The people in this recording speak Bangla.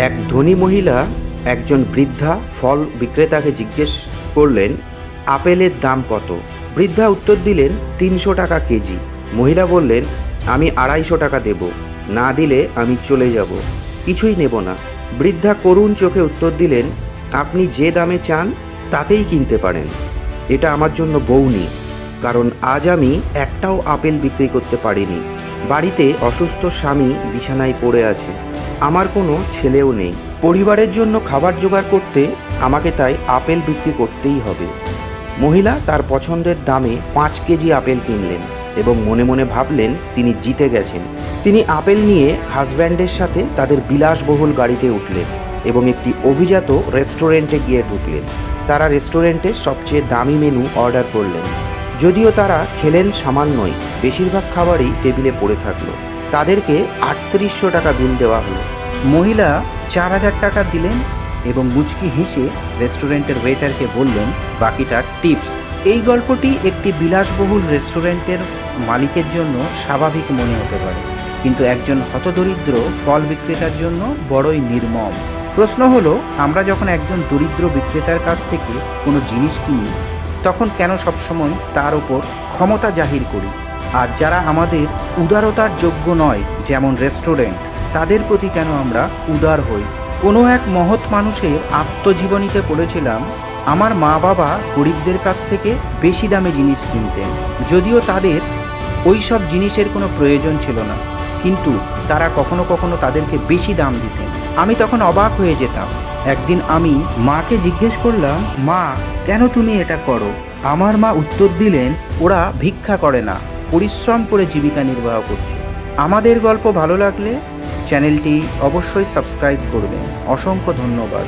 এক ধনী মহিলা একজন বৃদ্ধা ফল বিক্রেতাকে জিজ্ঞেস করলেন, আপেলের দাম কত? বৃদ্ধা উত্তর দিলেন, 300 টাকা কেজি। মহিলা বললেন, আমি 250 টাকা দেব, না দিলে আমি চলে যাব, কিছুই নেব না। বৃদ্ধা করুণ চোখে উত্তর দিলেন, আপনি যে দামে চান তাতেই কিনতে পারেন। এটা আমার জন্য বউনি, কারণ আজ আমি একটাও আপেল বিক্রি করতে পারিনি। বাড়িতে অসুস্থ স্বামী বিছানায় পড়ে আছে, আমার কোনো ছেলেও নেই। পরিবারের জন্য খাবার জোগাড় করতে আমাকে তাই আপেল বিক্রি করতেই হবে। মহিলা তার পছন্দের দামে 5 কেজি আপেল কিনলেন এবং মনে মনে ভাবলেন তিনি জিতে গেছেন। তিনি আপেল নিয়ে হাজব্যান্ডের সাথে তাদের বিলাসবহুল গাড়িতে উঠলেন এবং একটি অভিজাত রেস্টুরেন্টে গিয়ে ঢুকলেন। তারা রেস্টুরেন্টের সবচেয়ে দামি মেনু অর্ডার করলেন। যদিও তারা খেলেন সামান্যই, বেশিরভাগ খাবারই টেবিলে পড়ে থাকলো। তাদেরকে 3800 টাকা বিল দেওয়া হলো। মহিলা 4000 টাকা দিলেন এবং মুচকি হেসে রেস্টুরেন্টের ওয়েটারকে বললেন, বাকিটা টিপস। এই গল্পটি একটি বিলাসবহুল রেস্টুরেন্টের মালিকের জন্য স্বাভাবিক মনে হতে পারে, কিন্তু একজন হতদরিদ্র ফল বিক্রেতার জন্য বড়ই নির্মম। প্রশ্ন হলো, আমরা যখন একজন দরিদ্র বিক্রেতার কাছ থেকে কোনো জিনিস কিনি তখন কেন সবসময় তার ওপর ক্ষমতা জাহির করি? আর যারা আমাদের উদারতার যোগ্য নয়, যেমন রেস্টুরেন্ট, তাদের প্রতি কেন আমরা উদার হই? কোনো এক মহৎ মানুষের আত্মজীবনীতে পড়েছিলাম, আমার মা বাবা গরিবদের কাছ থেকে বেশি দামে জিনিস কিনতেন, যদিও তাদের ওই সব জিনিসের কোনো প্রয়োজন ছিল না, কিন্তু তারা কখনো কখনো তাদেরকে বেশি দাম দিতেন। আমি তখন অবাক হয়ে যেতাম। একদিন আমি মাকে জিজ্ঞেস করলাম, মা, কেন তুমি এটা করো? আমার মা উত্তর দিলেন, ওরা ভিক্ষা করে না, পরিশ্রম করে জীবিকা নির্বাহ করছে। আমাদের গল্প ভালো লাগলে চ্যানেলটি অবশ্যই সাবস্ক্রাইব করবেন। অসংখ্য ধন্যবাদ।